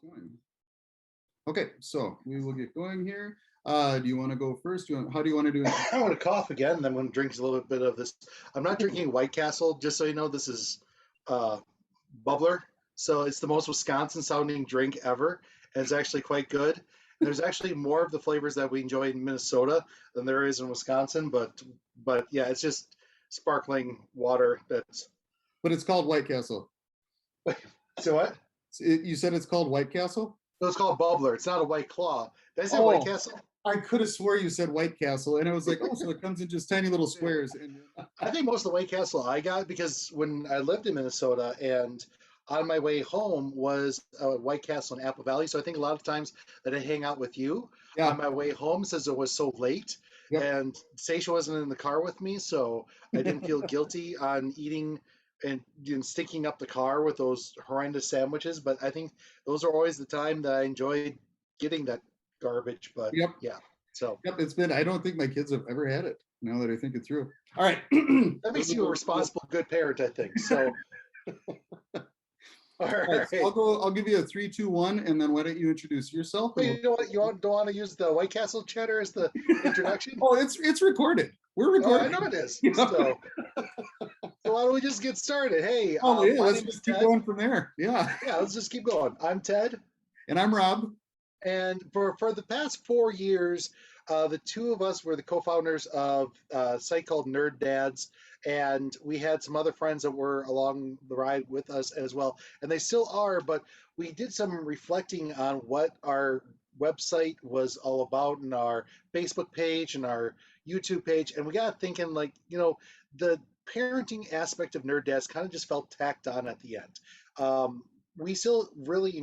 Going. Okay, so we will get going here. Do you want to go first? How do you want to do it? I want to cough again, and then I'm going to drink a little bit of this. I'm not drinking White Castle, just so you know. This is bubbler, so it's the most Wisconsin-sounding drink ever, and it's actually quite good. And there's actually more of the flavors that we enjoy in Minnesota than there is in Wisconsin, but yeah, it's just sparkling water. That's But it's called White Castle. so what? You said it's called White Castle? No, it's called bubbler. It's not a White Claw. Did I say White Oh, Castle? I could have swore you said White Castle, and I was like, oh, so it comes in just tiny little squares. And I think most of the White Castle I got because when I lived in Minnesota and on my way home was White Castle in Apple Valley. So I think a lot of times that I hang out with you yeah, on my way home since it was so late yep. and Stacia wasn't in the car with me. So I didn't feel guilty on eating and stinking up the car with those horrendous sandwiches. But I think those are always the time that I enjoyed getting that garbage. But Yep. yeah, so. Yep, it's been, I don't think my kids have ever had it now that I think it through. All right. That makes you a responsible, good parent, I think. So, all right. So I'll give you a 3, 2, 1, and then why don't you introduce yourself? Wait, you know what? You don't want to use the White Castle cheddar as the introduction? Oh, it's recorded. We're recording. Oh, I know it is. So why don't we just get started? Hey, yeah, let's just keep going from there. Yeah. Yeah, let's just keep going. I'm Ted. And I'm Rob. And for the past 4 years, the two of us were the co-founders of a site called Nerd Dads, and we had some other friends that were along the ride with us as well, and they still are, but we did some reflecting on what our website was all about and our Facebook page and our YouTube page, and we got thinking, like, the parenting aspect of Nerd Dads kind of just felt tacked on at the end. We still really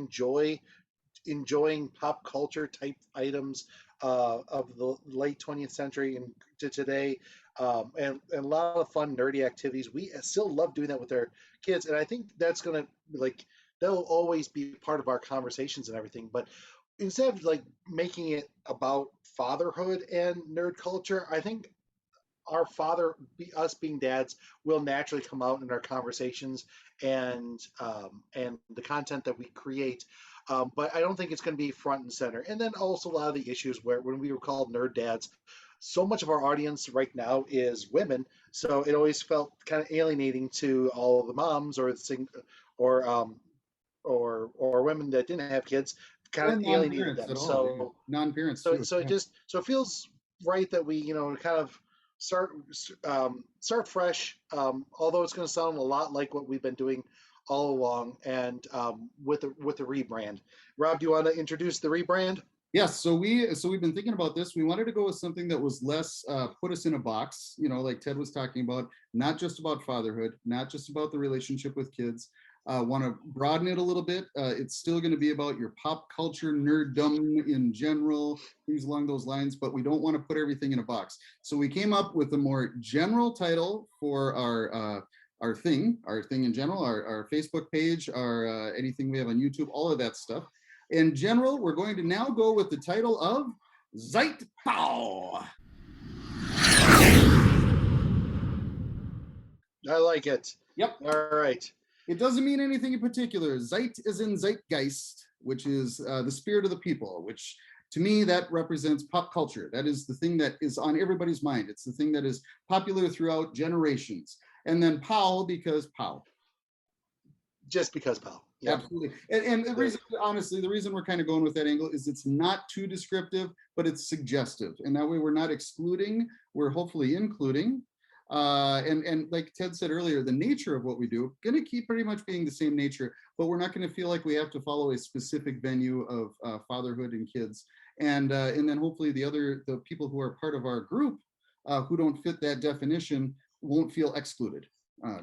enjoying pop culture type items of the late 20th century and to today, and a lot of fun nerdy activities. We still love doing that with our kids, and I think that's going to, that'll always be part of our conversations and everything. But instead of making it about fatherhood and nerd culture, I think us being dads will naturally come out in our conversations and the content that we create. But I don't think it's going to be front and center. And then also a lot of the issues where when we were called Nerd Dads, so much of our audience right now is women, so it always felt kind of alienating to all of the moms or or women that didn't have kids, kind of alienated them. So non-parents so too. so it just so it feels right that we kind of start fresh. Although it's going to sound a lot like what we've been doing all along, and with the rebrand. Rob, do you want to introduce the rebrand? Yes, so we've been thinking about this. We wanted to go with something that was less put us in a box, like Ted was talking about, not just about fatherhood, not just about the relationship with kids. Want to broaden it a little bit. It's still going to be about your pop culture nerddom in general, things along those lines, but we don't want to put everything in a box. So we came up with a more general title for our thing in general, our Facebook page, our anything we have on YouTube, all of that stuff. In general, we're going to now go with the title of Zeitpow. I like it. Yep. All right. It doesn't mean anything in particular. Zeit is in Zeitgeist, which is the spirit of the people, which to me, that represents pop culture. That is the thing that is on everybody's mind. It's the thing that is popular throughout generations. And then Pow, because Pow. Just because Pow. Yeah. Absolutely. And the reason, honestly, the reason we're kind of going with that angle is it's not too descriptive, but it's suggestive. And that way we're not excluding, we're hopefully including. And like Ted said earlier, the nature of what we do, going to keep pretty much being the same nature, but we're not going to feel like we have to follow a specific venue of fatherhood and kids. And then hopefully the people who are part of our group who don't fit that definition won't feel excluded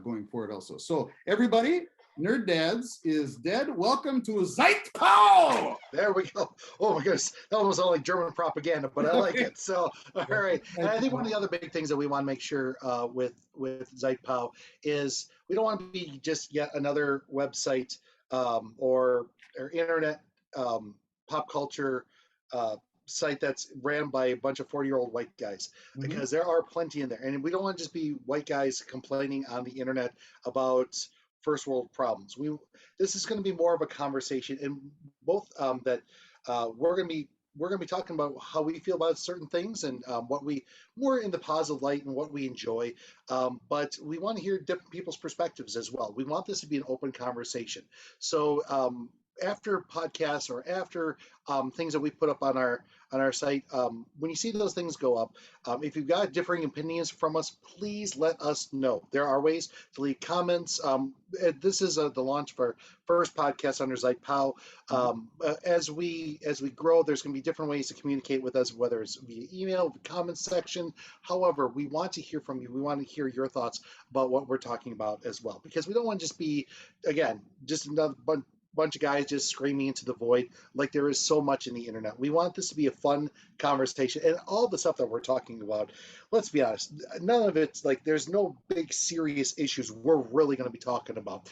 going forward also. So everybody, Nerd Dads is dead. Welcome to Zeitpow! There we go. Oh my goodness, that almost sounded like German propaganda, but I like it. So, all right. And I think one of the other big things that we want to make sure with Zeitpow is we don't want to be just yet another website or internet pop culture site that's ran by a bunch of 40-year-old white guys, because there are plenty in there. And we don't want to just be white guys complaining on the internet about first world problems. This is going to be more of a conversation, and both that we're going to be talking about how we feel about certain things and what we more in the positive light and what we enjoy. But we want to hear different people's perspectives as well. We want this to be an open conversation. So after podcasts or after things that we put up on our site, when you see those things go up, if you've got differing opinions from us, please let us know. There are ways to leave comments. This is the launch of our first podcast under Zeitpow. As we grow, there's going to be different ways to communicate with us, whether it's via email, the comments section. However, we want to hear from you. We want to hear your thoughts about what we're talking about as well, because we don't want to just be, again, just another bunch of guys just screaming into the void like there is so much in the internet. We want this to be a fun conversation, and all the stuff that we're talking about, let's be honest, none of it's like there's no big serious issues we're really going to be talking about.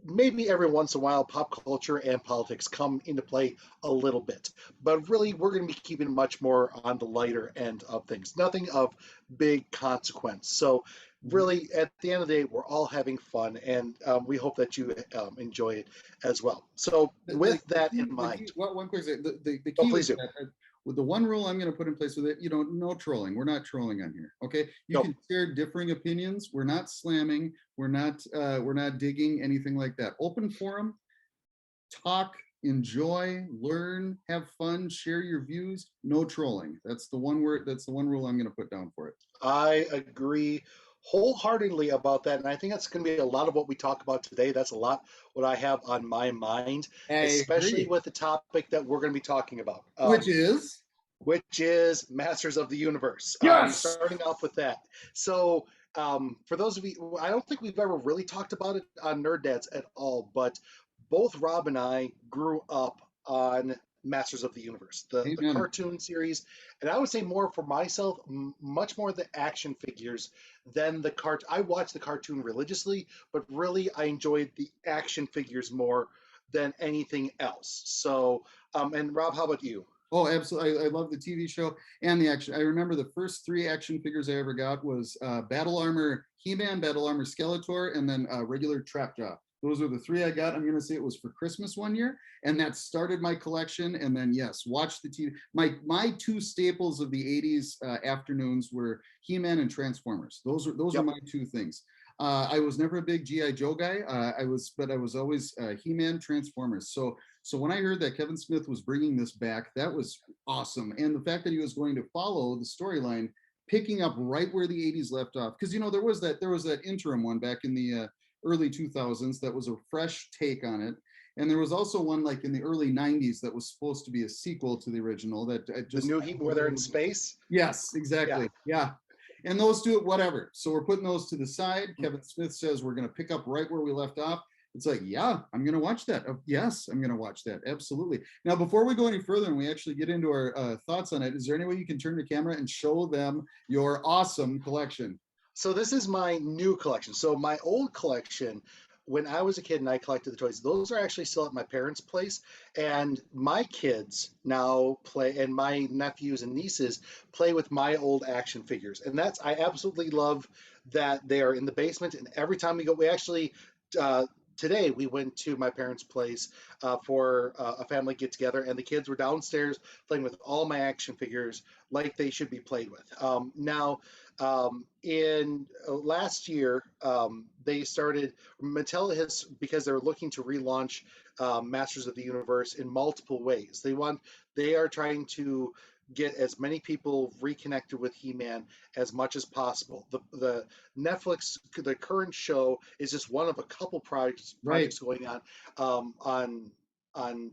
Maybe every once in a while pop culture and politics come into play a little bit, but really we're going to be keeping much more on the lighter end of things, nothing of big consequence. So really at the end of the day, we're all having fun, and we hope that you enjoy it as well. So with that in mind, one quick thing, the oh key please was do. that with the one rule I'm going to put in place with it, no trolling. We're not trolling on here. Okay, you Nope. can share differing opinions. We're not slamming. We're not digging anything like that. Open forum, talk, enjoy, learn, have fun, share your views. No trolling. That's the one word. That's the one rule I'm going to put down for it. I agree wholeheartedly about that. And I think that's going to be a lot of what we talk about today. That's a lot what I have on my mind, I especially agree. with the topic that we're going to be talking about, Which is Masters of the Universe. yes. Starting off with that. So, for those of you, I don't think we've ever really talked about it on Nerd Dads at all, but both Rob and I grew up on Masters of the Universe, the Amen. cartoon series, and I would say more for myself, much more the action figures than the cart. I watched the cartoon religiously, but really I enjoyed the action figures more than anything else. So, and Rob, how about you? Oh, absolutely. I love the TV show and the action. I remember the first three action figures I ever got was Battle Armor He-Man, Battle Armor Skeletor, and then regular Trapjaw. Those are the three I got. I'm going to say it was for Christmas one year, and that started my collection. And then, yes, watch the TV. My two staples of the 80s afternoons were He-Man and Transformers. Those are Yep. my two things. I was never a big GI Joe guy. But I was always He-Man, Transformers. So when I heard that Kevin Smith was bringing this back, that was awesome. And the fact that he was going to follow the storyline, picking up right where the 80s left off, because there was that interim one back in the early 2000s that was a fresh take on it. And there was also one like in the early 90s that was supposed to be a sequel to the original that I The just new Heat where they're in space. yes, Yeah. exactly. Yeah. And those do it, whatever. So we're putting those to the side. Kevin Smith says we're going to pick up right where we left off. It's like, yeah, I'm going to watch that. Yes, I'm going to watch that. Absolutely. Now, before we go any further and we actually get into our thoughts on it, is there any way you can turn the camera and show them your awesome collection? So this is my new collection. So my old collection, when I was a kid and I collected the toys, those are actually still at my parents' place. And my kids now play, and my nephews and nieces play with my old action figures. And I absolutely love that they are in the basement. And every time we go, we actually, uh, today we went to my parents' place for a family get together, and the kids were downstairs playing with all my action figures like they should be played with. Now, in last year, they started Mattel has because they're looking to relaunch Masters of the Universe in multiple ways. They are trying to get as many people reconnected with He-Man as much as possible. The Netflix, the current show is just one of a couple Right. projects going on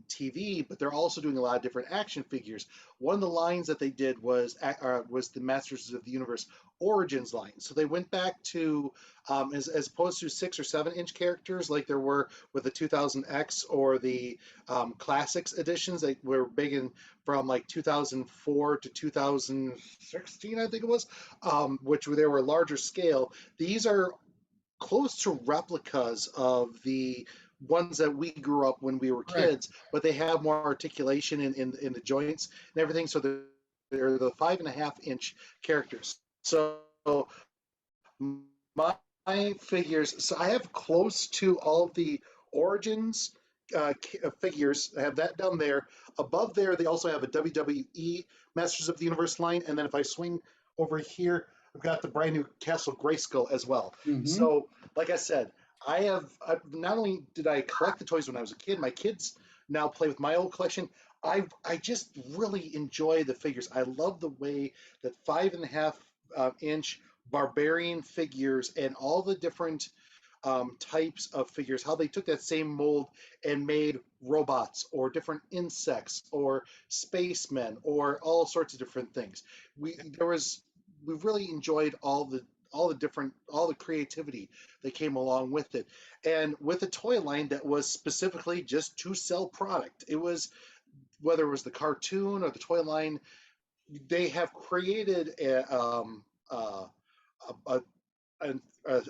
TV, but they're also doing a lot of different action figures. One of the lines that they did was the Masters of the Universe Origins line. So they went back to as opposed to 6 or 7 inch characters like there were with the 2000X or the Classics editions. They were big in from like 2004 to 2016, I think it was, which they were larger scale. These are close to replicas of the ones that we grew up when we were Correct. kids, but they have more articulation in the joints and everything. So they're the 5.5 inch characters. So my My figures, so I have close to all of the Origins figures. I have that down there. Above there, they also have a WWE Masters of the Universe line. And then if I swing over here, I've got the brand new Castle Grayskull as well. Hmm. So, like I said, not only did I collect the toys when I was a kid, my kids now play with my old collection. I just really enjoy the figures. I love the way that 5.5 inch barbarian figures and all the different types of figures, how they took that same mold and made robots or different insects or spacemen or all sorts of different things. We really enjoyed all the creativity that came along with it, and with a toy line that was specifically just to sell product. It was, whether it was the cartoon or the toy line, they have created a, a,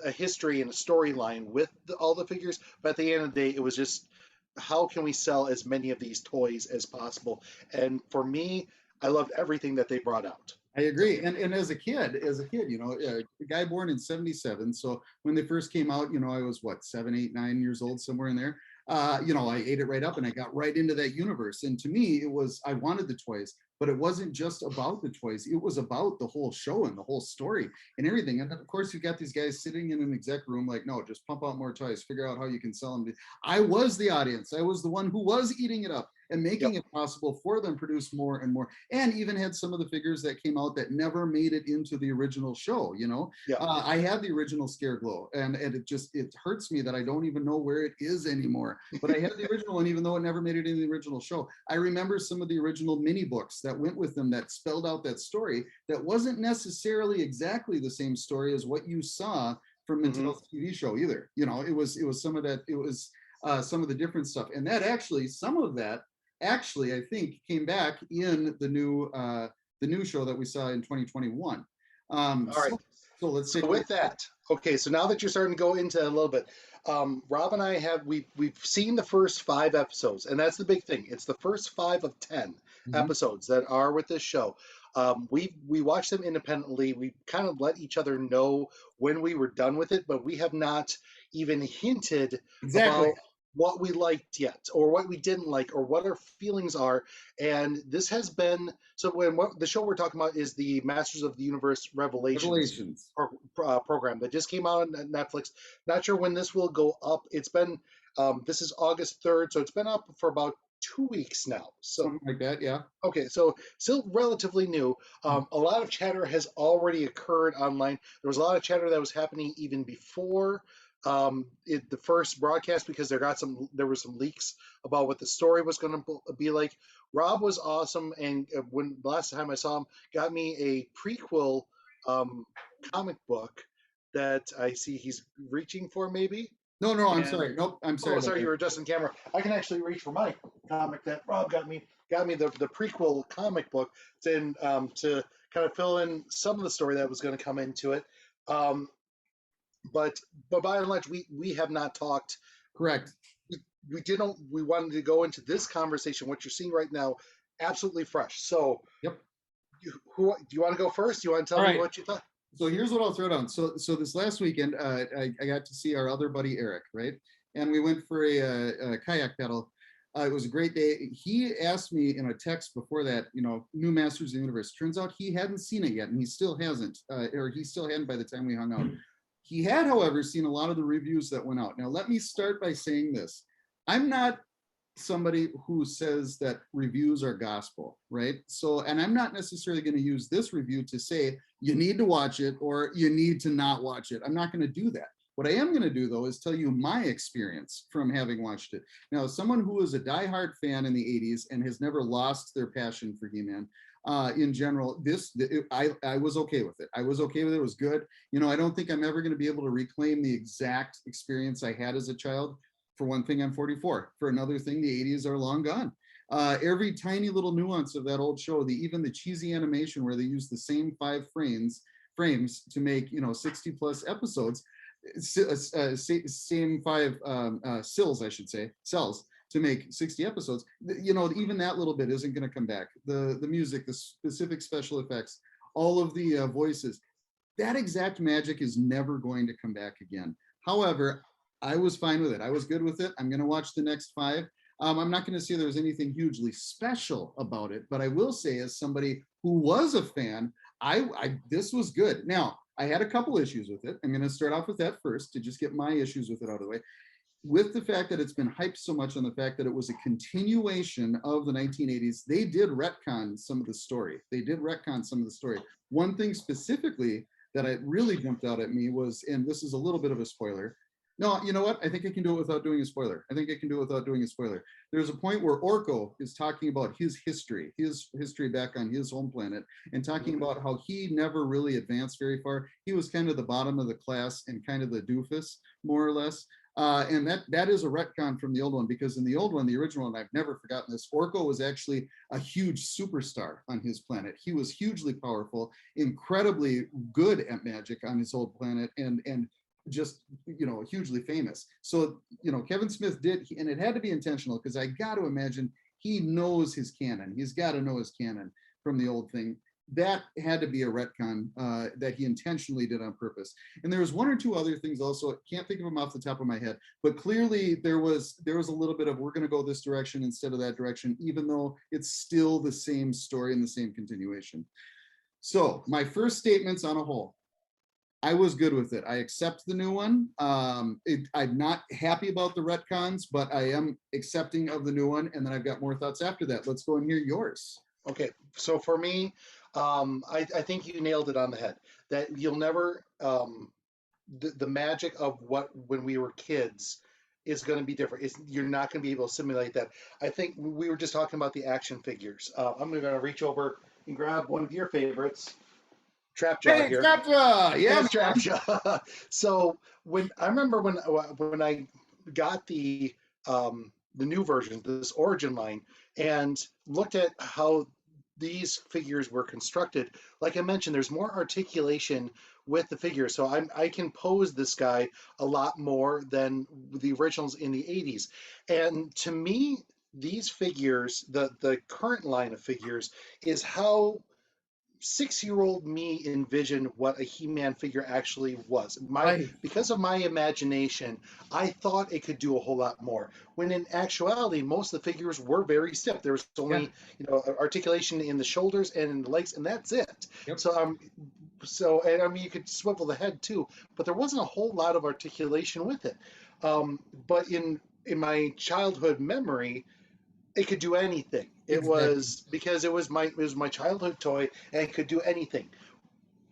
a history and a storyline with all the figures. But at the end of the day, it was just, how can we sell as many of these toys as possible? And for me, I loved everything that they brought out. I So, agree. And as a kid, a guy born in 77. So when they first came out, I was what, 7, 8, 9 years old, somewhere in there. I ate it right up and I got right into that universe. And to me, I wanted the toys, but it wasn't just about the toys. It was about the whole show and the whole story and everything. And then, of course, you got these guys sitting in an exec room like, no, just pump out more toys, figure out how you can sell them. I was the audience. I was the one who was eating it up and making yep. it possible for them to produce more and more, and even had some of the figures that came out that never made it into the original show. Yeah. I had the original Scareglow, and it hurts me that I don't even know where it is anymore, but I had the original one, even though it never made it in the original show. I remember some of the original mini books that went with them that spelled out that story that wasn't necessarily exactly the same story as what you saw from Hmm. Mattel's TV show either. It was some of that, it was some of the different stuff, and that actually, some of that actually, I think, came back in the new show that we saw in 2021. All right. So let's So take a look. with that, okay, so now that you're starting to go into a little bit, Rob and I we've seen the first 5 episodes, and that's the big thing. It's the first 5 of 10 Mhm. episodes that are with this show. We watched them independently. We kind of let each other know when we were done with it, but we have not even hinted Exactly. about what we liked yet, or what we didn't like, or what our feelings are. And this has been, so when what the show we're talking about is the Masters of the Universe Revelations Revelations. program that just came out on Netflix. Not sure when this will go up. It's been this is August 3rd, so it's been up for about 2 weeks now. So Something like that. Yeah. okay, so still relatively new. A lot of chatter has already occurred online. There was a lot of chatter that was happening even before the first broadcast, because there were some leaks about what the story was going to be like. Rob was awesome, and when the last time I saw him, got me a prequel um, comic book that I see he's reaching for, maybe. No, no, I'm And sorry. Nope, I'm sorry oh, about sorry, you that. were adjusting camera. I can actually reach for my comic that Rob got me the prequel comic book to kind of fill in some of the story that was going to come into it. Um, but by and large, we have not talked. Correct. We didn't. We wanted to go into this conversation. What you're seeing right now, absolutely fresh. So, Yep. who do you want to go first? Do you want to All tell me right. what you thought? So here's what I'll throw down. So this last weekend, I got to see our other buddy Eric, right? And we went for a kayak paddle. It was a great day. He asked me in a text before that, new Masters of the Universe. Turns out he hadn't seen it yet, and he still hasn't, or he still hadn't by the time we hung out. He had, however, seen a lot of the reviews that went out. Now, let me start by saying this. I'm not somebody who says that reviews are gospel, right? So, and I'm not necessarily going to use this review to say you need to watch it or you need to not watch it. I'm not going to do that. What I am going to do, though, is tell you my experience from having watched it. Now, as someone who was a diehard fan in the 80s and has never lost their passion for He-Man, in general, I was okay with it. I was okay with it. It was good. I don't think I'm ever going to be able to reclaim the exact experience I had as a child. For one thing, I'm 44. For another thing, the 80s are long gone. Every tiny little nuance of that old show, even the cheesy animation where they use the same 5 frames to make 60 plus episodes, same 5 sills, I should say, cells to make 60 episodes. Even that little bit isn't going to come back. The music, the specific special effects, all of the voices. that exact magic is never going to come back again. However, I was fine with it. I was good with it. I'm going to watch the next 5. I'm not going to say there was anything hugely special about it, but I will say, as somebody who was a fan, this was good. Now, I had a couple issues with it. I'm going to start off with that first to just get my issues with it out of the way. With the fact that it's been hyped so much on the fact that it was a continuation of the 1980s, they did retcon some of the story. One thing specifically that I really jumped out at me was, and this is a little bit of a spoiler. No, you know what? I think I can do it without doing a spoiler. There's a point where Orko is talking about his history back on his home planet, and talking about how he never really advanced very far. He was kind of the bottom of the class and kind of the doofus, more or less. And that is a retcon from the old one, because in the old one, the original one, I've never forgotten this, Orko was actually a huge superstar on his planet. He was hugely powerful, incredibly good at magic on his old planet, and just, hugely famous. So, Kevin Smith did, and it had to be intentional, because I got to imagine he knows his canon. He's got to know his canon from the old thing. That had to be a retcon that he intentionally did on purpose. And there was one or two other things also. I can't think of them off the top of my head, but clearly there was a little bit of, we're going to go this direction instead of that direction, even though it's still the same story and the same continuation. So my first statements on a whole, I was good with it. I accept the new one. I'm not happy about the retcons, but I am accepting of the new one. And then I've got more thoughts after that. Let's go and hear yours. Okay, so for me, I think you nailed it on the head. That you'll never, the magic of what when we were kids is going to be different. You're not going to be able to simulate that. I think we were just talking about the action figures. I'm going to reach over and grab one of your favorites, Trapjaw here. Trapjaw, yeah, Trapjaw. So I remember when I got the new version, this origin line, and looked at how these figures were constructed. Like I mentioned, there's more articulation with the figure, so I can pose this guy a lot more than the originals in the 80s. And to me, these figures, the current line of figures, is how 6-year-old me envisioned what a He-Man figure actually was. Because of my imagination, I thought it could do a whole lot more. When in actuality, most of the figures were very stiff. There was only, articulation in the shoulders and in the legs, and that's it. Yep. And I mean, you could swivel the head too, but there wasn't a whole lot of articulation with it. But in my childhood memory, it could do anything. It was because it was my childhood toy, and it could do anything.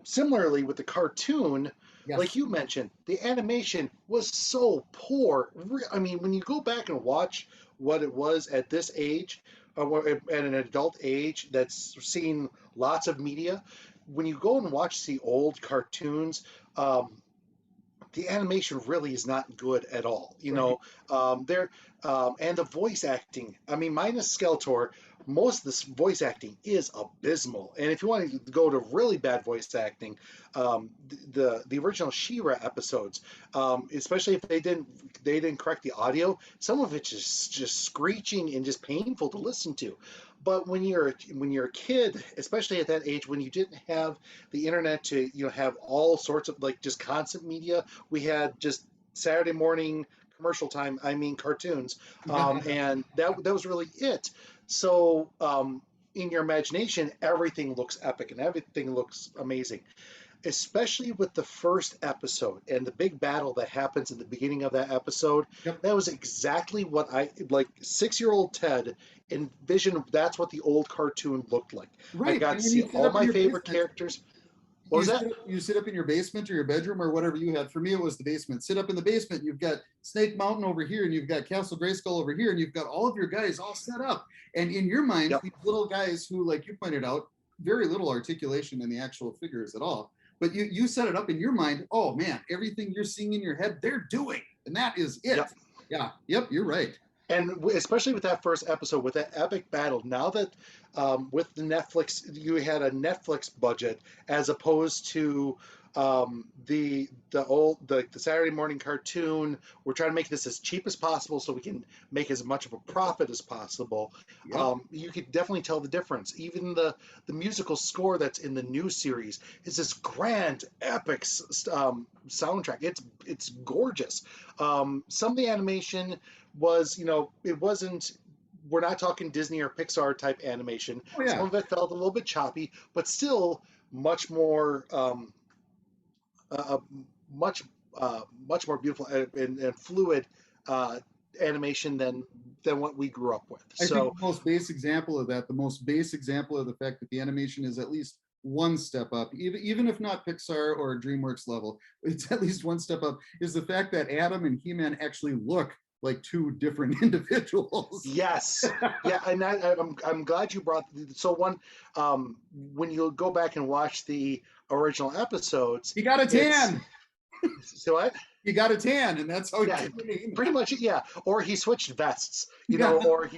Similarly with the cartoon, like you mentioned, the animation was so poor. I mean, when you go back and watch what it was at this age, or at an adult age that's seen lots of media, when you go and watch the old cartoons, the animation really is not good at all. And the voice acting. I mean, minus Skeletor, most of this voice acting is abysmal. And if you want to go to really bad voice acting, the original She-Ra episodes, especially if they didn't correct the audio, some of it's just screeching and just painful to listen to. But when you're a kid, especially at that age, when you didn't have the internet to have all sorts of just constant media, we had just Saturday morning commercial time. I mean cartoons, and that was really it. So in your imagination, everything looks epic and everything looks amazing. Especially with the first episode and the big battle that happens at the beginning of that episode. That was exactly what I, 6-year-old Ted, envisioned. That's what the old cartoon looked like. I got to see all my favorite characters. What was that? You sit up in your basement or your bedroom or whatever you had. For me, it was the basement. Sit up in the basement. You've got Snake Mountain over here, and you've got Castle Grayskull over here, and you've got all of your guys all set up. And in your mind, these little guys who, like you pointed out, very little articulation in the actual figures at all. But you set it up in your mind. Oh man, everything you're seeing in your head, they're doing, and that is it. You're right. And especially with that first episode, with that epic battle, now that with the Netflix, you had a Netflix budget as opposed to The Saturday morning cartoon. We're trying to make this as cheap as possible so we can make as much of a profit as possible. Yep. You could definitely tell the difference. Even the musical score that's in the new series is this grand, epic soundtrack. It's gorgeous. Some of the animation was, it wasn't. We're not talking Disney or Pixar type animation. Oh Some yeah. of it felt a little bit choppy, but still much more uh, much much more beautiful and fluid uh, animation than what we grew up with. I think So the most base example of that, the most base example of the fact that the animation is at least one step up, even if not Pixar or DreamWorks level, it's at least one step up, is the fact that Adam and He-Man actually look like two different individuals. yes, yeah, and I'm glad you brought so one when you go back and watch the original episodes, He got a it's tan. so what. He got a tan, and that's how he Yeah, turned into pretty He-Man. much. Yeah, or he switched vests, Yeah. or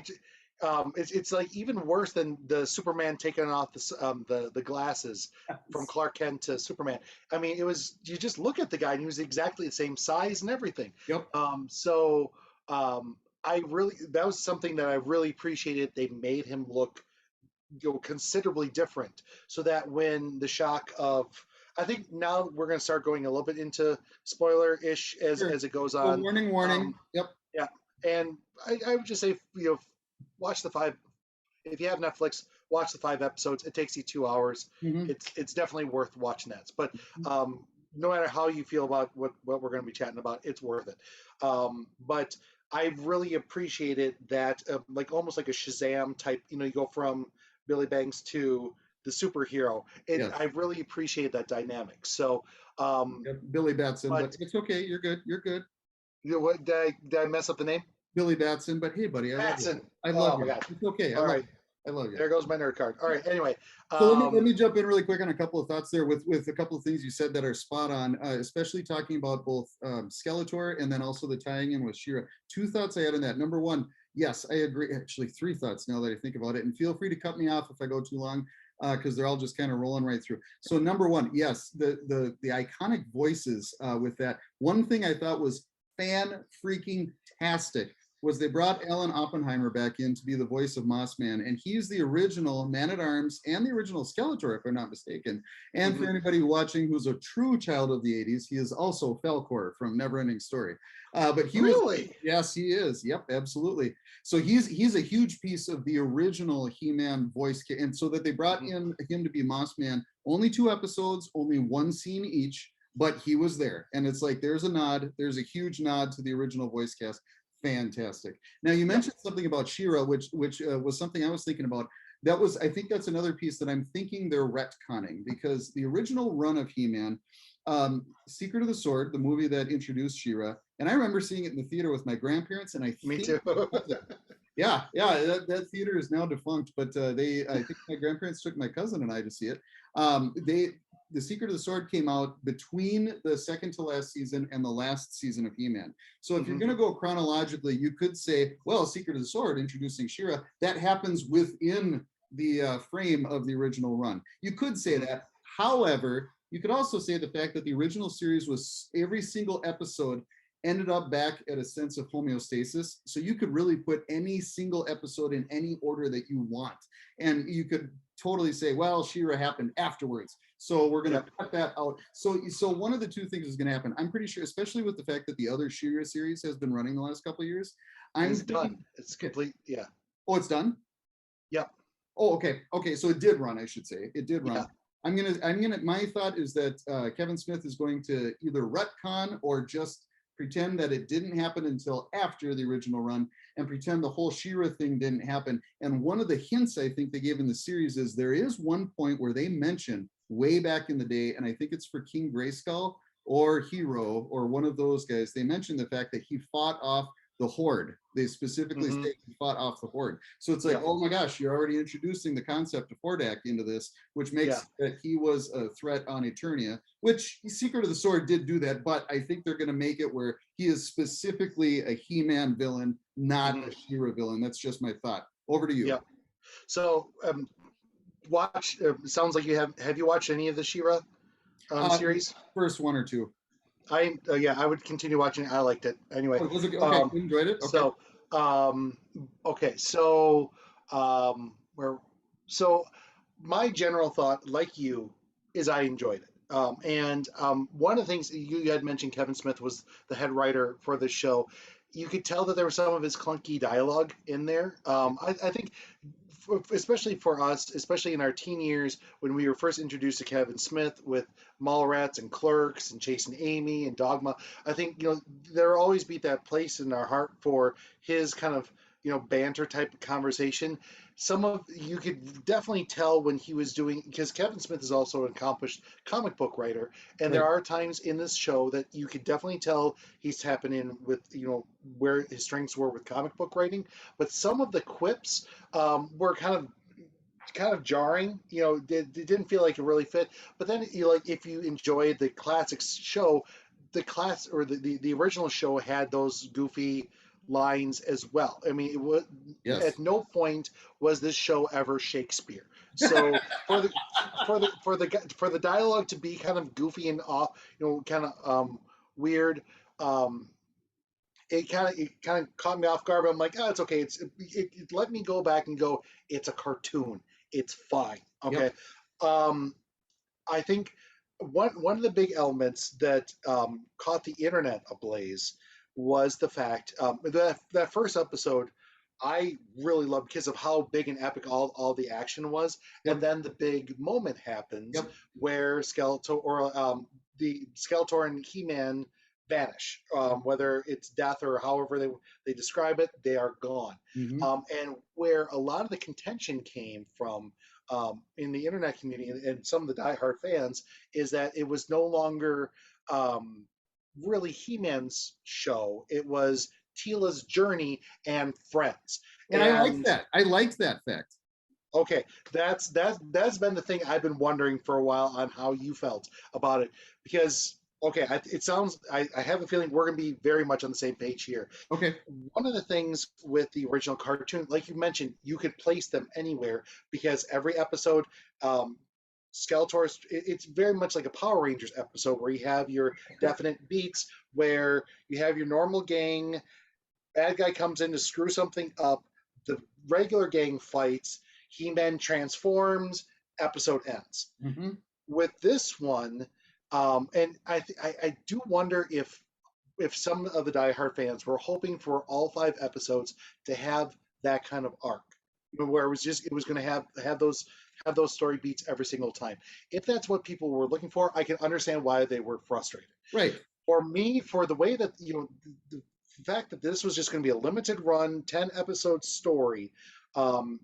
it's like even worse than the Superman taking off the glasses from Clark Kent to Superman. I mean, it was you just look at the guy and he was exactly the same size and everything. Yep. So I really that was something that I really appreciated. They made him look considerably different so that when the shock of I think now we're going to start going a little bit into spoiler-ish Sure. as it goes So on. warning, warning. um, Yep. yeah, and I would just say watch the five. If you have Netflix, watch the 5 episodes. It takes you 2 hours. Mhm. It's definitely worth watching that. But no matter how you feel about what we're going to be chatting about, it's worth it. But I really appreciated that, like almost like a Shazam type. You go from Billy Banks to the superhero. Yes. I really appreciate that dynamic. So, um, Yep. Billy Batson, but but it's okay. You're good. You're good. what did I mess up the name? Billy Batson, but hey, buddy, I love you. Batson. I love Oh my you. God. It's okay. I All love right. you. I love you. There goes my nerd card. All right. Anyway, So let um, me jump in really quick on a couple of thoughts there with a couple of things you said that are spot on, especially talking about both Skeletor and then also the tying in with Shira. Two thoughts I had on that. Number one, yes, I agree. Actually, three thoughts now that I think about it. And feel free to cut me off if I go too long, because they're all just kind of rolling right through. So number one, yes, the iconic voices with that. One thing I thought was fan freaking tastic was they brought Alan Oppenheimer back in to be the voice of Mossman, and he's the original Man-at-Arms and the original Skeletor, if I'm not mistaken. And for mhm. anybody watching who's a true child of the 80s, he is also Falkor from Neverending Story. But he was, Really? yes, he is. Yep, absolutely. So he's a huge piece of the original He-Man voice, and so that they brought Mhm. in him to be Mossman. Only 2 episodes, only one scene each, but he was there, and it's like there's a nod. There's a huge nod to the original voice cast. Fantastic. Now you Yep. mentioned something about Shira, which was something I was thinking about. That was, I think that's another piece that I'm thinking they're retconning, because the original run of He-Man, Secret of the Sword, the movie that introduced Shira, and I remember seeing it in the theater with my grandparents, and I Me think too. yeah, that theater is now defunct, but I think my grandparents took my cousin and I to see it. The Secret of the Sword came out between the second to last season and the last season of He-Man. So if you're Mhm. going to go chronologically, you could say, well, Secret of the Sword introducing Shira, that happens within the frame of the original run. You could say Mhm. that. However, you could also say the fact that the original series was every single episode ended up back at a sense of homeostasis. So you could really put any single episode in any order that you want. And you could totally say, well, Shira happened afterwards, so we're going to Yep. cut that out. So one of the two things is going to happen. I'm pretty sure, especially with the fact that the other Shira series has been running the last couple of years. I'm It's thinking, done. It's complete. Yeah. oh, it's done. Yep. Oh, okay. So it did run, I should say. It did Yeah. run. My thought is that Kevin Smith is going to either retcon or just pretend that it didn't happen until after the original run and pretend the whole Shira thing didn't happen. And one of the hints I think they gave in the series is there is one point where they mention way back in the day, and I think it's for King Grayskull or Hero or one of those guys, they mentioned the fact that he fought off the Horde. They specifically Hmm. say he fought off the Horde. So it's like, Yep. oh my gosh, you're already introducing the concept of Hordak into this, which Yeah. makes that he was a threat on Eternia, which Secret of the Sword did do that, but I think they're going to make it where he is specifically a He-Man villain, not Hmm. a She-Ra villain. That's just my thought. Over to you. Yep. So watch. Sounds like you have. Have you watched any of the She-Ra? on the series? First one or two. I would continue watching it. I liked it anyway. Oh, was it okay? Um, You enjoyed it? Okay. so okay, so where so my general thought, like you, is I enjoyed it. And one of the things you had mentioned, Kevin Smith was the head writer for the show. You could tell that there was some of his clunky dialogue in there. I think especially for us, especially in our teen years when we were first introduced to Kevin Smith with Mallrats and Clerks and Chasing Amy and Dogma, I think there will always be that place in our heart for his kind of banter type of conversation. Some of you could definitely tell when he was doing, because Kevin Smith is also an accomplished comic book writer, and there Right. are times in this show that you could definitely tell he's tapping in with where his strengths were with comic book writing, but some of the quips were kind of jarring. It didn't feel like it really fit. But then like if you enjoyed the classic show, the original show had those goofy lines as well. I mean, it was Yes. at no point was this show ever Shakespeare. So for the dialogue to be kind of goofy and off, kind of weird. Um, it kind of caught me off guard. But I'm like, oh, it's okay. It let me go back and go. It's a cartoon. It's fine. Yep. Okay. Um, I think one of the big elements that caught the internet ablaze was the fact that first episode I really loved because of how big and epic all the action was, and Yep. then the big moment happens Yep. where the Skeletor and He-Man vanish. Whether it's death or however they describe it, they are gone. Hmm. And where a lot of the contention came from in the internet community and some of the diehard fans is that it was no longer um, really He-Man's show. It was Tila's journey and friends. And I like And that. I liked that fact. okay, that's been the thing I've been wondering for a while on how you felt about it because okay, it sounds I have a feeling we're going to be very much on the same page here. Okay. One of the things with the original cartoon, like you mentioned, you could place them anywhere because every episode, um, Skeletor's, it's very much like a Power Rangers episode where you have your definite beats, where you have your normal gang, bad guy comes in to screw something up, the regular gang fights, He-Man transforms, episode ends. Hmm. With this one, and I do wonder if some of the diehard fans were hoping for all 5 episodes to have that kind of arc, where it was going to have those story beats every single time. If that's what people were looking for, I can understand why they were frustrated. Right. For me, for the way that the fact that this was just going to be a limited run 10 episode story, um,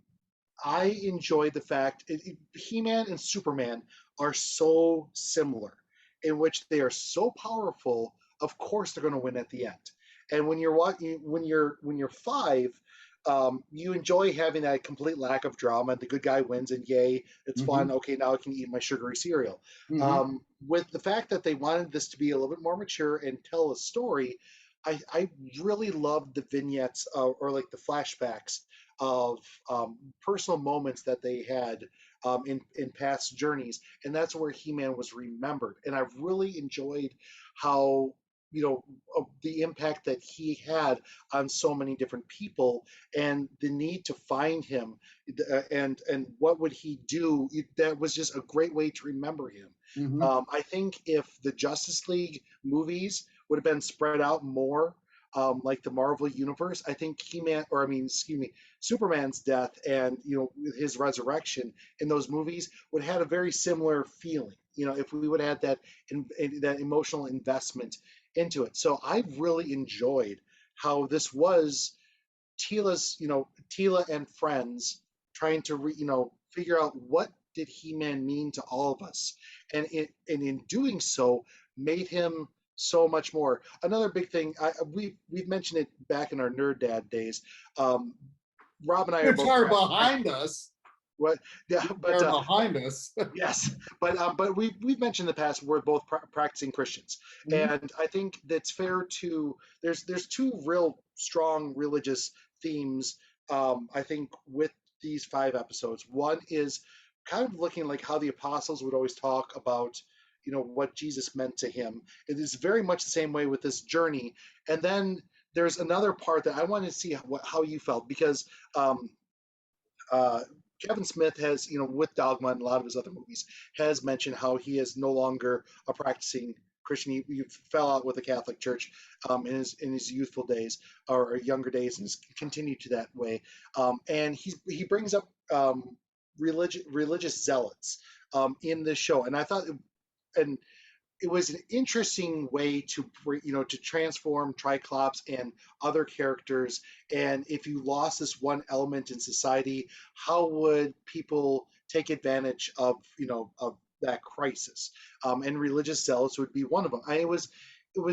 I enjoyed the fact He-Man and Superman are so similar, in which they are so powerful. Of course, they're going to win at the end. And when you're 5, you enjoy having that complete lack of drama. The good guy wins, and yay, it's fun. Hmm. Okay, now I can eat my sugary cereal. Hmm. With the fact that they wanted this to be a little bit more mature and tell a story, I really loved the vignettes or like the flashbacks of personal moments that they had in past journeys, and that's where He-Man was remembered. And I've really enjoyed how the impact that he had on so many different people, and the need to find him, and what would he do. That was just a great way to remember him. Hmm. I think if the Justice League movies would have been spread out more, like the Marvel universe, I think He-Man, or I mean, excuse me, Superman's death and his resurrection in those movies would have had a very similar feeling. If we would have had that emotional investment into it. So I really enjoyed how this was Tila and friends trying to figure out what did He-Man mean to all of us, and in doing so made him so much more. Another big thing we've mentioned it back in our Nerd Dad days. Um, Rob and I are Which both are behind us. what, yeah, Which but are behind us. yes, but we've mentioned in the past we're both practicing Christians, Hmm. and I think that's fair to. There's two real strong religious themes. I think with these 5 episodes, one is kind of looking like how the apostles would always talk about, what Jesus meant to him. It is very much the same way with this journey. And then there's another part that I wanted to see how you felt, because um, uh, Kevin Smith has, with Dogma and a lot of his other movies, has mentioned how he is no longer a practicing Christian. He fell out with the Catholic Church in his youthful days or younger days, and has continued to that way. And he brings up religious zealots in this show, and I thought, and it was an interesting way to transform Triclops and other characters. And if you lost this one element in society, how would people take advantage of that crisis? And religious zealots would be one of them. It was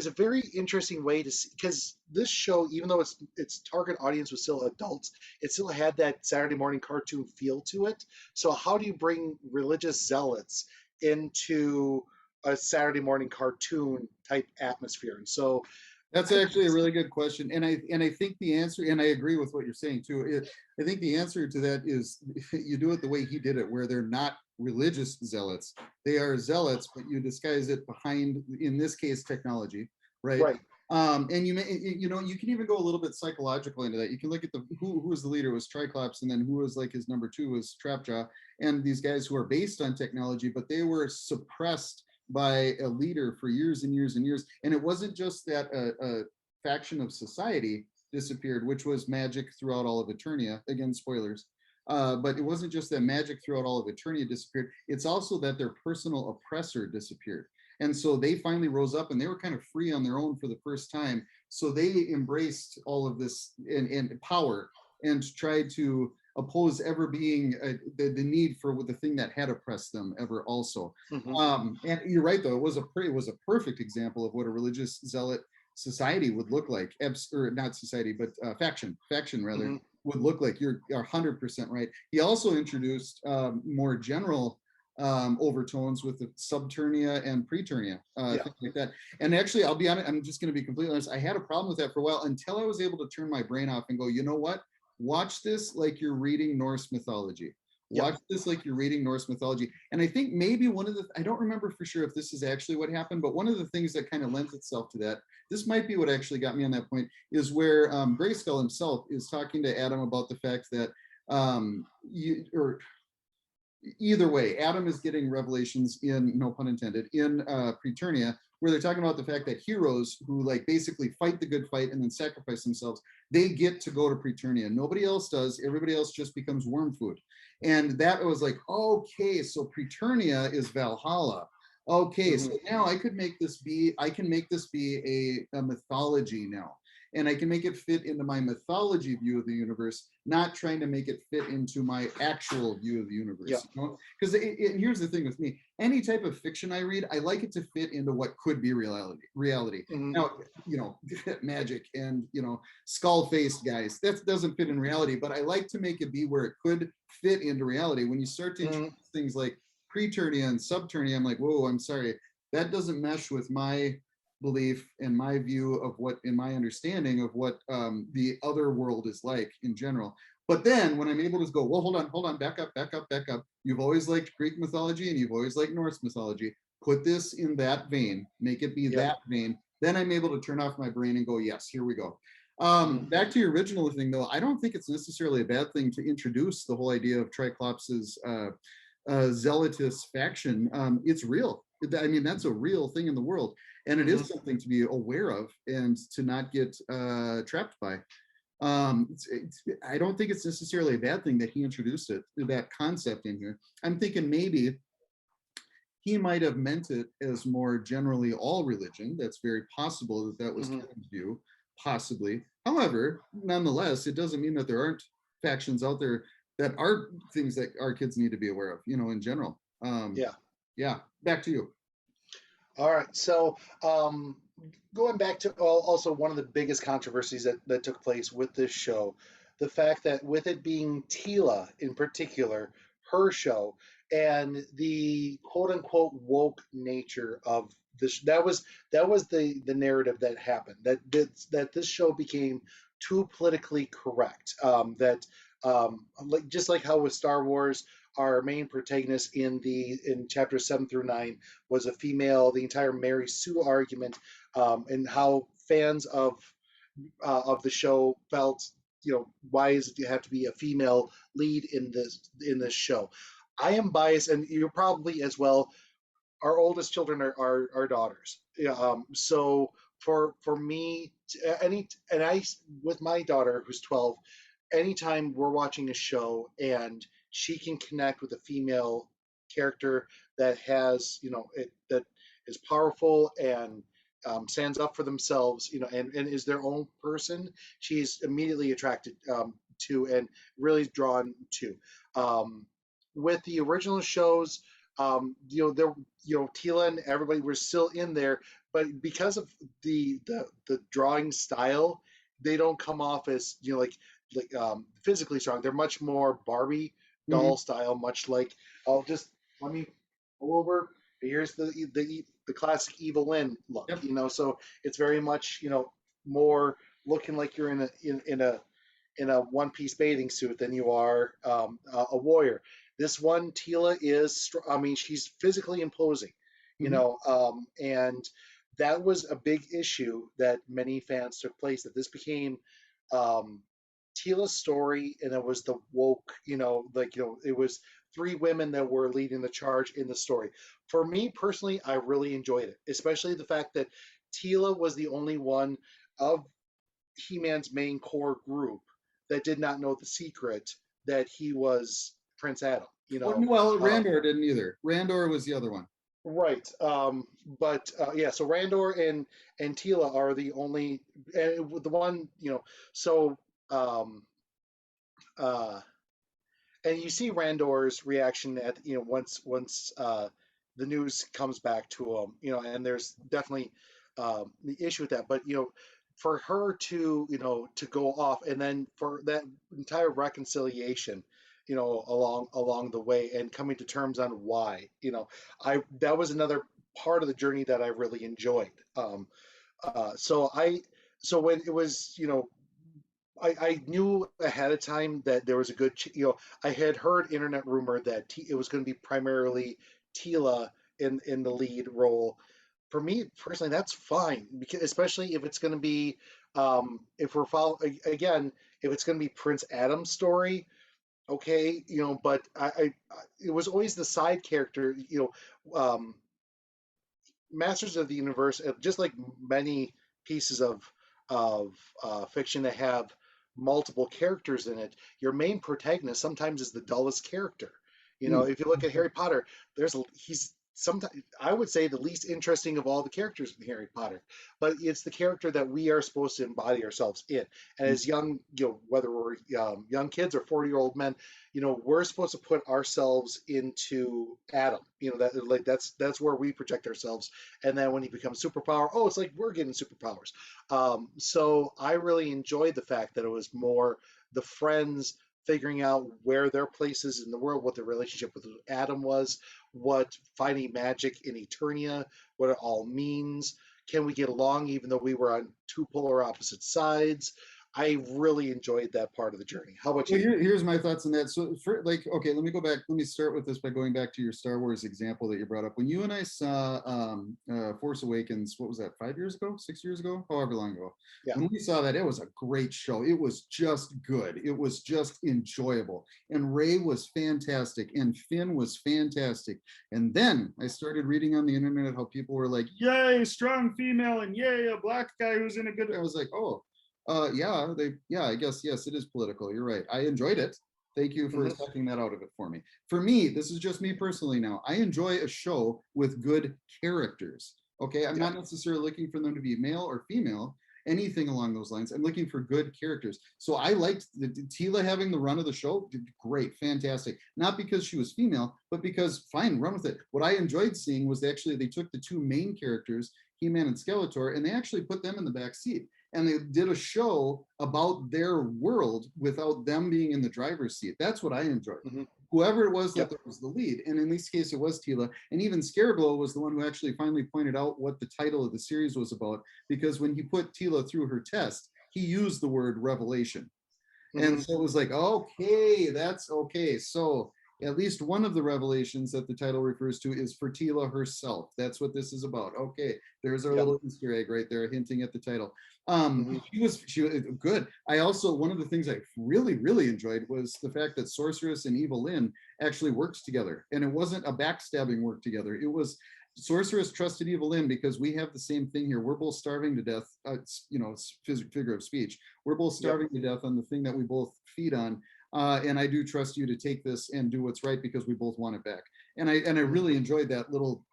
a very interesting way to see, because this show, even though its target audience was still adults, it still had that Saturday morning cartoon feel to it. So how do you bring religious zealots into a Saturday morning cartoon type atmosphere? And so That's I, actually a really good question, and I think the answer, and I agree with what you're saying too. I think the answer to that is you do it the way he did it, where they're not religious zealots; they are zealots, but you disguise it behind, in this case, technology, right? right. And you can even go a little bit psychological into that. You can look at who was the leader, was Triclops, and then who was like his number two was Trapjaw, and these guys who are based on technology, but they were suppressed by a leader for years and years and years. And it wasn't just that a faction of society disappeared, which was magic throughout all of Eternia. Again, spoilers. But it wasn't just that magic throughout all of Eternia disappeared. It's also that their personal oppressor disappeared. And so they finally rose up and they were kind of free on their own for the first time. So they embraced all of this and power and tried to oppose ever being the need for the thing that had oppressed them ever also. Mm-hmm. And you're right, though, it was a perfect example of what a religious zealot society would look like, or not society, but faction rather, Mm-hmm. would look like. You're 100% right. He also introduced more general overtones with the subternia and preternia, Yeah. things like that. And actually, I'll be honest, I'm just going to be completely honest. I had a problem with that for a while until I was able to turn my brain off and go, you know what? Watch this like you're reading Norse mythology. Yep. Watch this like you're reading Norse mythology. And I think maybe I don't remember for sure if this is actually what happened, but one of the things that kind of lends itself to that, this might be what actually got me on that point, is where Grayskull himself is talking to Adam about the fact that or either way, Adam is getting revelations in, no pun intended, in Preternia, where they're talking about the fact that heroes who like basically fight the good fight and then sacrifice themselves, they get to go to Preternia. Nobody else does. Everybody else just becomes worm food. And that was like, okay, so Preternia is Valhalla. Okay, Mm-hmm. so now I can make this be a mythology now. And I can make it fit into my mythology view of the universe, not trying to make it fit into my actual view of the Yeah. universe. Because here's the thing with me: any type of fiction I read, I like it to fit into what could be Reality. Mm-hmm. Now, magic and skull-faced guys, that doesn't fit in reality. But I like to make it be where it could fit into reality. When you start to introduce things like preternia and subternia, I'm like, whoa, I'm sorry, that doesn't mesh with my belief and my view of what, in my understanding of what the other world is like in general. But then when I'm able to go, well, hold on, back up. You've always liked Greek mythology and you've always liked Norse mythology. Put this in that vein, make it be Yep. that vein. Then I'm able to turn off my brain and go, yes, here we go. Mm-hmm. Back to your original thing, though, I don't think it's necessarily a bad thing to introduce the whole idea of Triclops's zealotous faction. It's real. I mean, that's a real thing in the world, and it is something to be aware of and to not get trapped by. I don't think it's necessarily a bad thing that he introduced that concept in here. I'm thinking maybe he might have meant it as more generally all religion. That's very possible that was Mm-hmm. Kevin's view, possibly. However, nonetheless, it doesn't mean that there aren't factions out there that are things that our kids need to be aware of, in general. Yeah. Yeah, back to you. All right. So, going back to also one of the biggest controversies that took place with this show, the fact that with it being Tila in particular, her show, and the quote unquote woke nature of this, that was the narrative that happened. That this show became too politically correct. That like just like how with Star Wars, our main protagonist in chapters 7 through 9 was a female. The entire Mary Sue argument, and how fans of the show felt, why is it you have to be a female lead in this show? I am biased, and you're probably as well. Our oldest children are daughters. Yeah, so for me, any and I with my daughter who's 12, anytime we're watching a show and she can connect with a female character that has, that is powerful and stands up for themselves, and is their own person, she's immediately attracted to and really drawn to. Um, with the original shows, there, Tila and everybody were still in there, but because of the drawing style, they don't come off as, physically strong. They're much more Barbie Mhm. doll style, much like, I'll just let me pull over. Here's the classic Evelyn look, Yep. So it's very much, more looking like you're in a one piece bathing suit than you are a warrior. This one, Tila is, I mean, she's physically imposing, Mhm. and that was a big issue that many fans took place, that this became um, Tila's story, and it was the woke, it was three women that were leading the charge in the story. For me personally, I really enjoyed it, especially the fact that Tila was the only one of He-Man's main core group that did not know the secret that he was Prince Adam. Well, Uh, Randor didn't either. Randor was the other one. right. But yeah, so Randor and Tila are the only, and the one, So um, uh, and you see Randor's reaction at, once the news comes back to him, and there's definitely the issue with that. But for her to, to go off, and then for that entire reconciliation, along the way, and coming to terms on why, I that was another part of the journey that I really enjoyed. So when it was, I knew ahead of time that there was a good, I had heard internet rumor that it was going to be primarily Tila in the lead role. For me personally, that's fine, because especially if it's going to be, if we're again, if it's going to be Prince Adam's story, okay, but it was always the side character, Masters of the Universe, just like many pieces of fiction that have multiple characters in it, your main protagonist sometimes is the dullest character. Mm. If you look at Harry Potter, he's sometimes, I would say, the least interesting of all the characters in Harry Potter, but it's the character that we are supposed to embody ourselves in. And as young, whether we're young kids or 40-year-old men, we're supposed to put ourselves into Adam. That's where we project ourselves, and then when he becomes superpower, oh, it's like we're getting superpowers. So I really enjoyed the fact that it was more the friends figuring out where their places in the world, what their relationship with Adam was, what finding magic in Eternia, what it all means. Can we get along even though we were on two polar opposite sides? I really enjoyed that part of the journey. How about Well, you? here's my thoughts on that. So, okay, let me go back. Let me start with this by going back to your Star Wars example that you brought up. When you and I saw Force Awakens, what was that, 5 years ago, 6 years ago, however long ago? Yeah. When we saw that, it was a great show. It was just good. It was just enjoyable. And Rey was fantastic, and Finn was fantastic. And then I started reading on the internet how people were like, "Yay, strong female!" and "Yay, a black guy who's in a good." I was like, "Oh." Yeah, I guess, yes, it is political. You're right. I enjoyed it. Thank you for Mm-hmm. sucking that out of it for me. For me, this is just me personally now. I enjoy a show with good characters. Okay, I'm Yeah. not necessarily looking for them to be male or female, anything along those lines. I'm looking for good characters. So I liked Tila having the run of the show. Great, fantastic. Not because she was female, but because fine, run with it. What I enjoyed seeing was actually they took the two main characters, He-Man and Skeletor, and they actually put them in the back seat, and they did a show about their world without them being in the driver's seat. That's what I enjoyed. Mm-hmm. Whoever it was that Yep. was the lead, and in this case it was Tila, and even Scareglow was the one who actually finally pointed out what the title of the series was about, because when he put Tila through her test, he used the word revelation. And Mm-hmm. so it was like, okay, that's okay. So at least one of the revelations that the title refers to is for Tila herself. That's what this is about. Okay, there's our Yep. little Easter egg right there, hinting at the title. Hmm. She was good. I also, one of the things I really enjoyed was the fact that Sorceress and Evil Lynn actually worked together, and it wasn't a backstabbing work together. It was Sorceress trusted Evil Lynn because we have the same thing here. We're both starving to death. It's, you know, it's figure of speech. We're both Yep. starving to death on the thing that we both feed on. And I do trust you to take this and do what's right because we both want it back. And I really enjoyed that little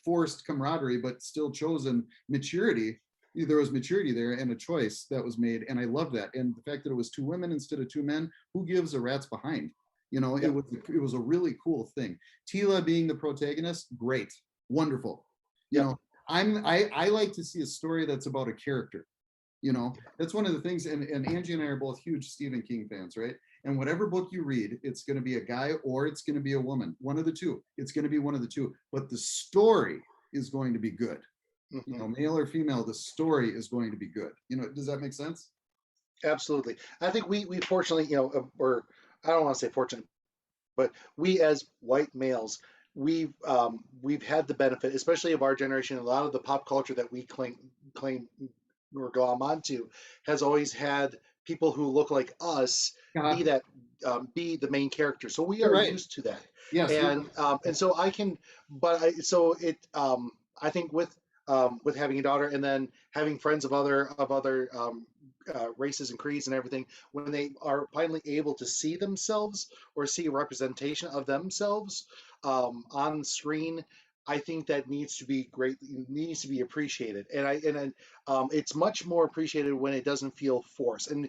forced camaraderie, but still chosen maturity. There was maturity there and a choice that was made, and I love that. And the fact that it was two women instead of two men, who gives a rat's behind? You know, Yep. it was a really cool thing. Tila being the protagonist, great, wonderful. You Yep. know, I like to see a story that's about a character. You know, that's one of the things, and Angie and I are both huge Stephen King fans, right? And whatever book you read, it's going to be a guy or it's going to be a woman, one of the two. It's going to be one of the two, but the story is going to be good. You Hmm. know, male or female, the story is going to be good. You know, does that make sense? Absolutely. I think we fortunately, or I don't want to say fortunate, but we as white males, we've had the benefit, especially of our generation. A lot of the pop culture that we claim or glom onto has always had people who look like us be Uh, that be the main character. So we you're are right. used to that, Yes, we and so I can, but I so it I think with having a daughter and then having friends of other races and creeds and everything, when they are finally able to see themselves or see a representation of themselves on screen, I think that needs to be great, needs to be appreciated, and it's much more appreciated when it doesn't feel forced. And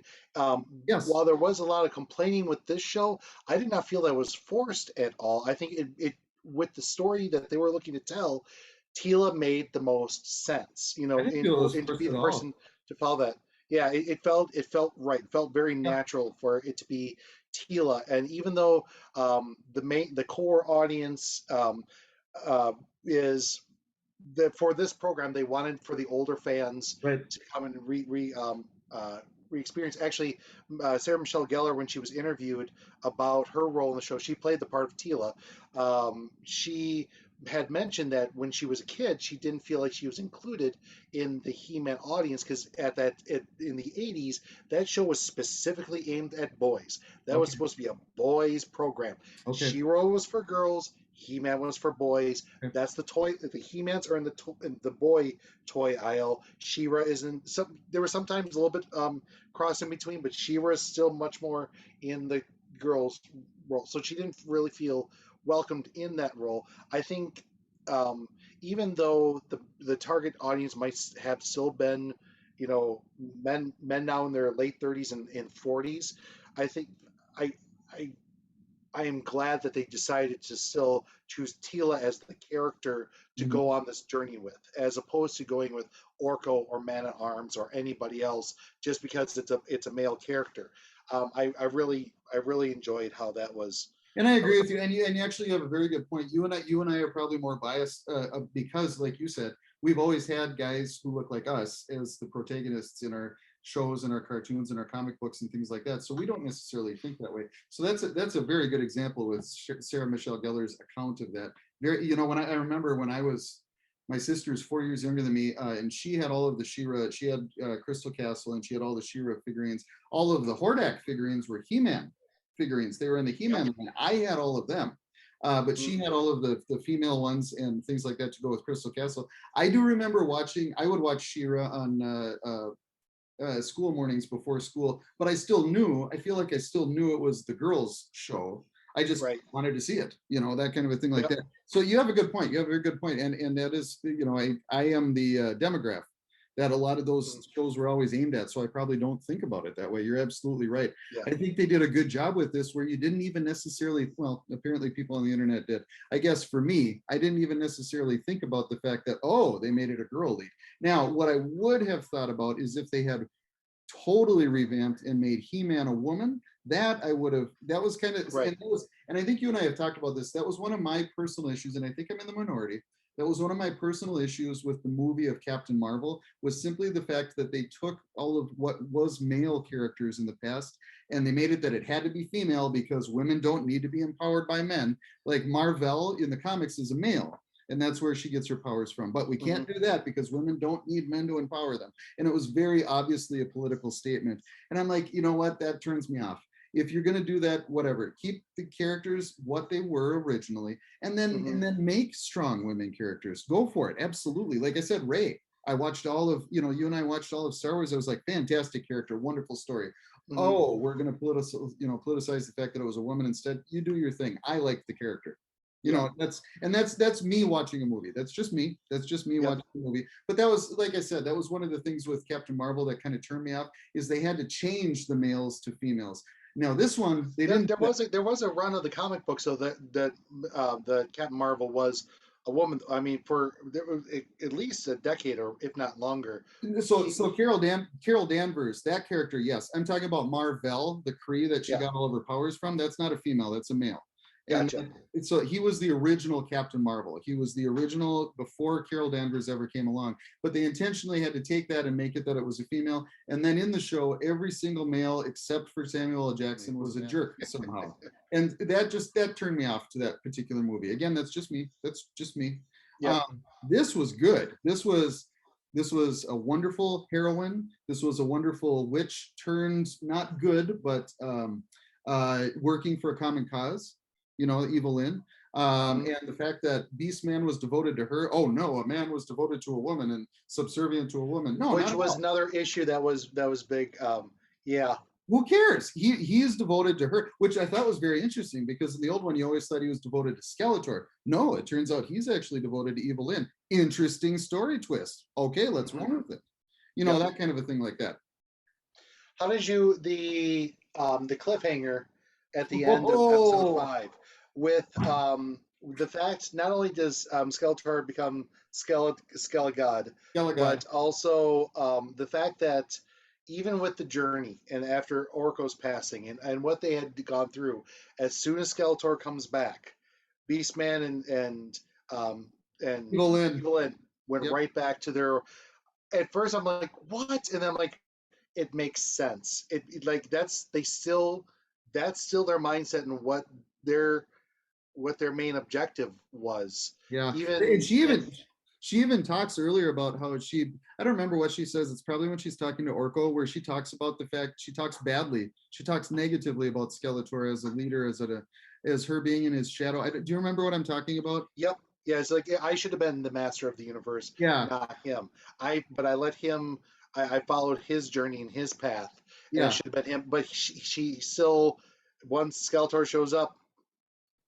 yes. while there was a lot of complaining with this show, I did not feel that was forced at all. I think it with the story that they were looking to tell, Tila made the most sense, I didn't feel it was and to forced be at the all. person to follow that. Yeah, it felt right. It felt very Yeah, natural for it to be Tila. And even though the core audience uh, is that for this program, they wanted for the older fans right. to come and re-experience. Actually, Sarah Michelle Gellar, when she was interviewed about her role in the show, she played the part of Tila. She had mentioned that when she was a kid, she didn't feel like she was included in the He-Man audience because in the 80s, that show was specifically aimed at boys. That was Okay. supposed to be a boys program. Okay. She-Ra was for girls. He-Man was for boys. Okay. That's the toy. The He-Mans are in the boy toy aisle. She-Ra isn't. There was sometimes a little bit cross in between, but She-Ra is still much more in the girls' role. So she didn't really feel welcomed in that role. I think um, even though the target audience might have still been, men now in their late 30s and 40s, I think I I I am glad that they decided to still choose Tila as the character to Mhm. go on this journey with, as opposed to going with Orko or Man at Arms or anybody else just because it's a male character. I really enjoyed how And I that agree was. with you. And you actually have a very good point. You and I are probably more biased because, like you said, we've always had guys who look like us as the protagonists in our shows and our cartoons and our comic books and things like that. So we don't necessarily think that way. So that's a very good example with Sarah Michelle Gellar's account of that. Very, when I remember when I was, my sister's 4 years younger than me, and she had all of the She-Ra. She had Crystal Castle, and she had all the She-Ra figurines. All of the Hordak figurines were He-Man figurines. They were in the Yep. He-Man line. I had all of them. But she Hmm. had all of the female ones and things like that to go with Crystal Castle. I do remember I would watch She-Ra on school mornings before school, but I feel like I still knew it was the girls' show. I just Right. wanted to see it, that kind of a thing like Yep. that. So you have a good point. You have a very good point. And that is, I am the demograph that a lot of Mm. those shows were always aimed at. So I probably don't think about it that way. You're absolutely right. Yeah. I think they did a good job with this where you didn't even necessarily, well, apparently people on the internet did. I guess for me, I didn't even necessarily think about the fact that, oh, they made it a girl lead. Now, what I would have thought about is if they had totally revamped and made He-Man a woman, that was kind of, Right. and I think you and I have talked about this. That was one of my personal issues, and I think I'm in the minority. That was one of my personal issues with the movie of Captain Marvel, was simply the fact that they took all of what was male characters in the past and they made it that it had to be female because women don't need to be empowered by men. Like Marvel in the comics is a male, and that's where she gets her powers from. But we can't do that because women don't need men to empower them. And it was very obviously a political statement. And I'm like, you know what? That turns me off. If you're going to do that, whatever, keep the characters what they were originally, and then make strong women characters. Go for it. Absolutely. Like I said, Rey, I watched all of, you and I watched all of Star Wars. I was like, fantastic character, wonderful story. Oh, we're going to politicize the fact that it was a woman instead. You do your thing. I like the character. That's me watching a movie. That's just me. Watching a movie. But that was, like I said, that was one of the things with Captain Marvel that kind of turned me off, is they had to change the males to females. Now this one, they didn't. There was a run of the comic book, so that the Captain Marvel was a woman. I mean, for at least a decade, or if not longer. So Carol Danvers, that character, yes. I'm talking about Marvel, the Kree that she got all of her powers from. That's not a female. That's a male. Gotcha. And so he was the original Captain Marvel. He was the original before Carol Danvers ever came along. But they intentionally had to take that and make it that it was a female. And then in the show, every single male except for Samuel L. Jackson was a jerk somehow. And that turned me off to that particular movie. Again, that's just me. Yeah. This was good. This was a wonderful heroine. This was a wonderful witch turned not good, but working for a common cause. Evelyn. And the fact that Beastman was devoted to her. Oh no, a man was devoted to a woman and subservient to a woman. No, which was another issue that was big. Yeah. Who cares? He is devoted to her, which I thought was very interesting, because in the old one you always thought he was devoted to Skeletor. No, it turns out he's actually devoted to Evelyn. Interesting story twist. Okay, let's run with it. That kind of a thing like that. How did you the cliffhanger at the end of episode 5 with the fact not only does Skeletor become Skelegod, but also the fact that even with the journey and after Orko's passing and what they had gone through, as soon as Skeletor comes back, Beastman and Evelyn went right back to their. At first, I'm like, what? And I'm like, it makes sense. It like that's still their mindset and what their main objective was. Yeah. She even talks earlier about how I don't remember what she says. It's probably when she's talking to Orko, where she talks about the fact she talks negatively about Skeletor as a leader, as her being in his shadow. Do you remember what I'm talking about? Yep. Yeah, it's like, I should have been the master of the universe, not him. But I let him. I followed his journey and his path. And it should have been him. But she still, once Skeletor shows up,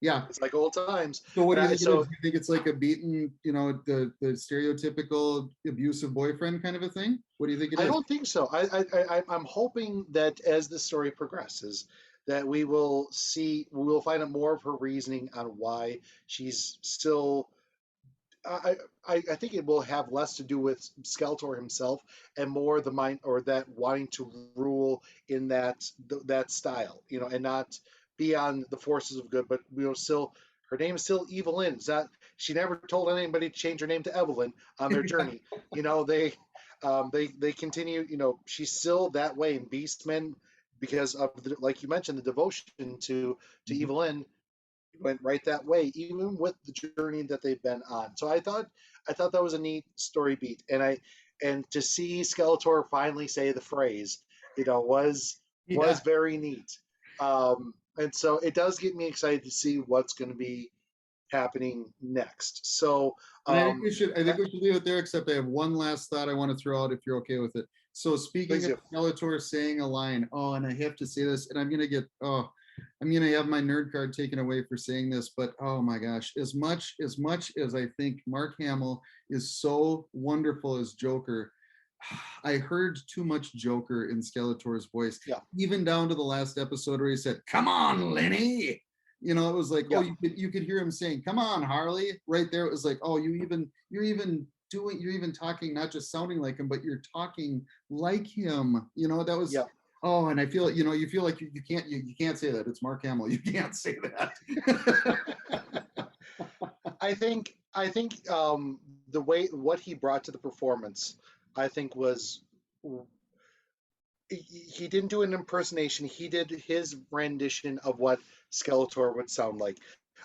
it's like old times. So what do you think it is? Do you think it's like a beaten, the stereotypical abusive boyfriend kind of a thing? What do you think it is? I don't think so. I'm hoping that as the story progresses, that we will find out more of her reasoning on why she's still. I think it will have less to do with Skeletor himself and more the mind, or that wanting to rule in that style, and not be on the forces of good, but still her name is still Evelyn. It's not, she never told anybody to change her name to Evelyn on their journey. They continue, she's still that way in Beastmen because of like you mentioned, the devotion to Evelyn went right that way, even with the journey that they've been on. So I thought that was a neat story beat, and to see Skeletor finally say the phrase, was very neat. And so it does get me excited to see what's going to be happening next. So I think we should leave it there, except I have one last thought I want to throw out, if you're okay with it. So speaking of Skeletor saying a line, and I have to say this, and I'm going to have my nerd card taken away for saying this, but oh my gosh, as much as I think Mark Hamill is so wonderful as Joker, I heard too much Joker in Skeletor's voice, even down to the last episode where he said, "Come on, Lenny." It was like, you could hear him saying, "Come on, Harley," right there. It was like, you're even talking, not just sounding like him, but you're talking like him. That was. Oh, and I feel, you feel like you can't say that. It's Mark Hamill. You can't say that. I think I think the way what he brought to the performance, I think was he didn't do an impersonation. He did his rendition of what Skeletor would sound like.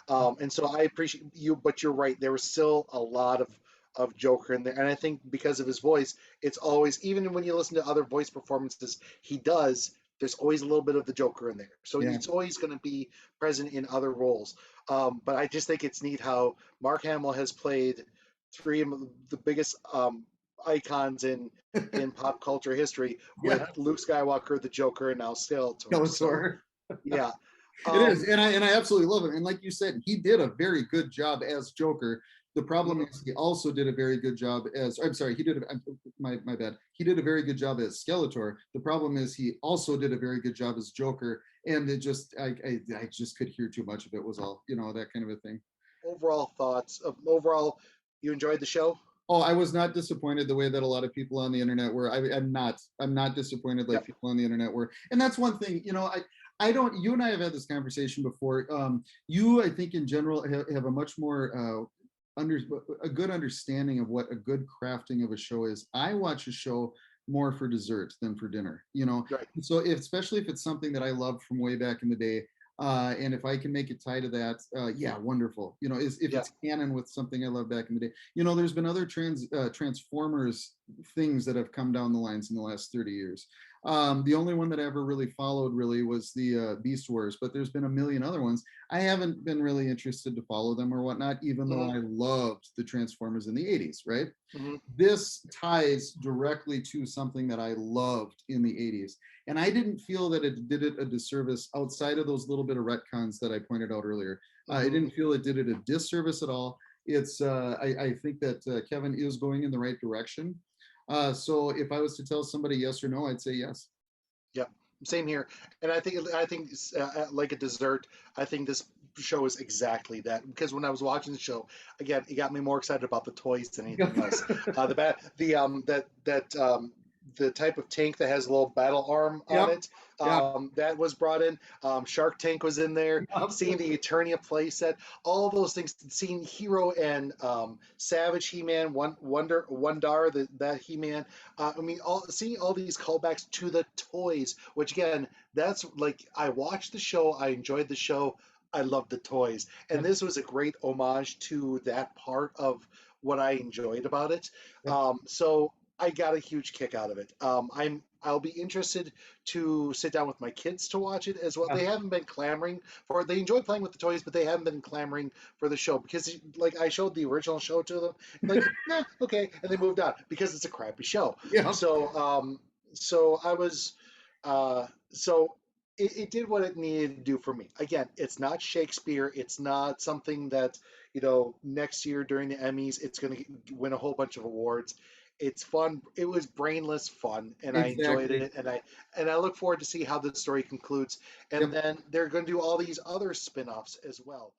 And so I appreciate you, but you're right. There was still a lot of Joker in there, and I think because of his voice, it's always even when you listen to other voice performances he does. There's always a little bit of the Joker in there, so Yeah, it's always going to be present in other roles. But I just think it's neat how Mark Hamill has played three of the biggest icons in pop culture history with yeah, Luke Skywalker, the Joker, and now Skeletor. So Skeletor. yeah, It is, um, and I absolutely love it. And like you said, he did a very good job as Joker. The problem mhm, is he also did a very good job as, I'm sorry, he did my bad. He did a very good job as Skeletor. The problem is he also did a very good job as Joker, and it just I just could hear too much of it was all, that kind of a thing. overall thoughts of overall, you enjoyed the show? Oh, I was not disappointed the way that a lot of people on the internet were. I'm not disappointed like Yep. people on the internet were. And that's one thing, I don't, you and I have had this conversation before. You, I think in general have a much more, under a good understanding of what a good crafting of a show is. I watch a show more for dessert than for dinner, Right. so especially if it's something that I loved from way back in the day, and if I can make it tie to that, yeah, wonderful. If Yeah. it's canon with something I love back in the day. There's been other Transformers things that have come down the lines in the last 30 years. The only one that I ever really followed really was the Beast Wars, but there's been a million other ones. I haven't been really interested to follow them or whatnot, even though Hmm. I loved the Transformers in the 80s, right? Hmm. This ties directly to something that I loved in the 80s. And I didn't feel that it did it a disservice outside of those little bit of retcons that I pointed out earlier. I Hmm. didn't feel it did it a disservice at all. I think that Kevin is going in the right direction. So if I was to tell somebody yes or no, I'd say yes. Yeah. Same here. And I think like a dessert. I think this show is exactly that because when I was watching the show again, it got me more excited about the toys than anything else. The bat the that the type of tank that has a little battle arm on Yep. it, Yep. that was brought in. Shark Tank was in there. Seeing the Eternia playset, all those things. Seeing Hero and Savage He-Man, Wondar, that He-Man. I mean, seeing all these callbacks to the toys, which again, that's like I watched the show, I enjoyed the show, I loved the toys, and Yep. this was a great homage to that part of what I enjoyed about it. Yep. So I got a huge kick out of it. I'll be interested to sit down with my kids to watch it as well. Yeah. They haven't been clamoring for it. They enjoy playing with the toys, but they haven't been clamoring for the show because, like, I showed the original show to them, like, yeah, okay, and they moved on because it's a crappy show. Yep. So I was, so it did what it needed to do for me. Again, it's not Shakespeare. It's not something that, next year during the Emmys, it's going to win a whole bunch of awards. It's fun. It was brainless fun, and I enjoyed Exactly. it. And I look forward to see how the story concludes. And Yep. then they're going to do all these other spin-offs as well.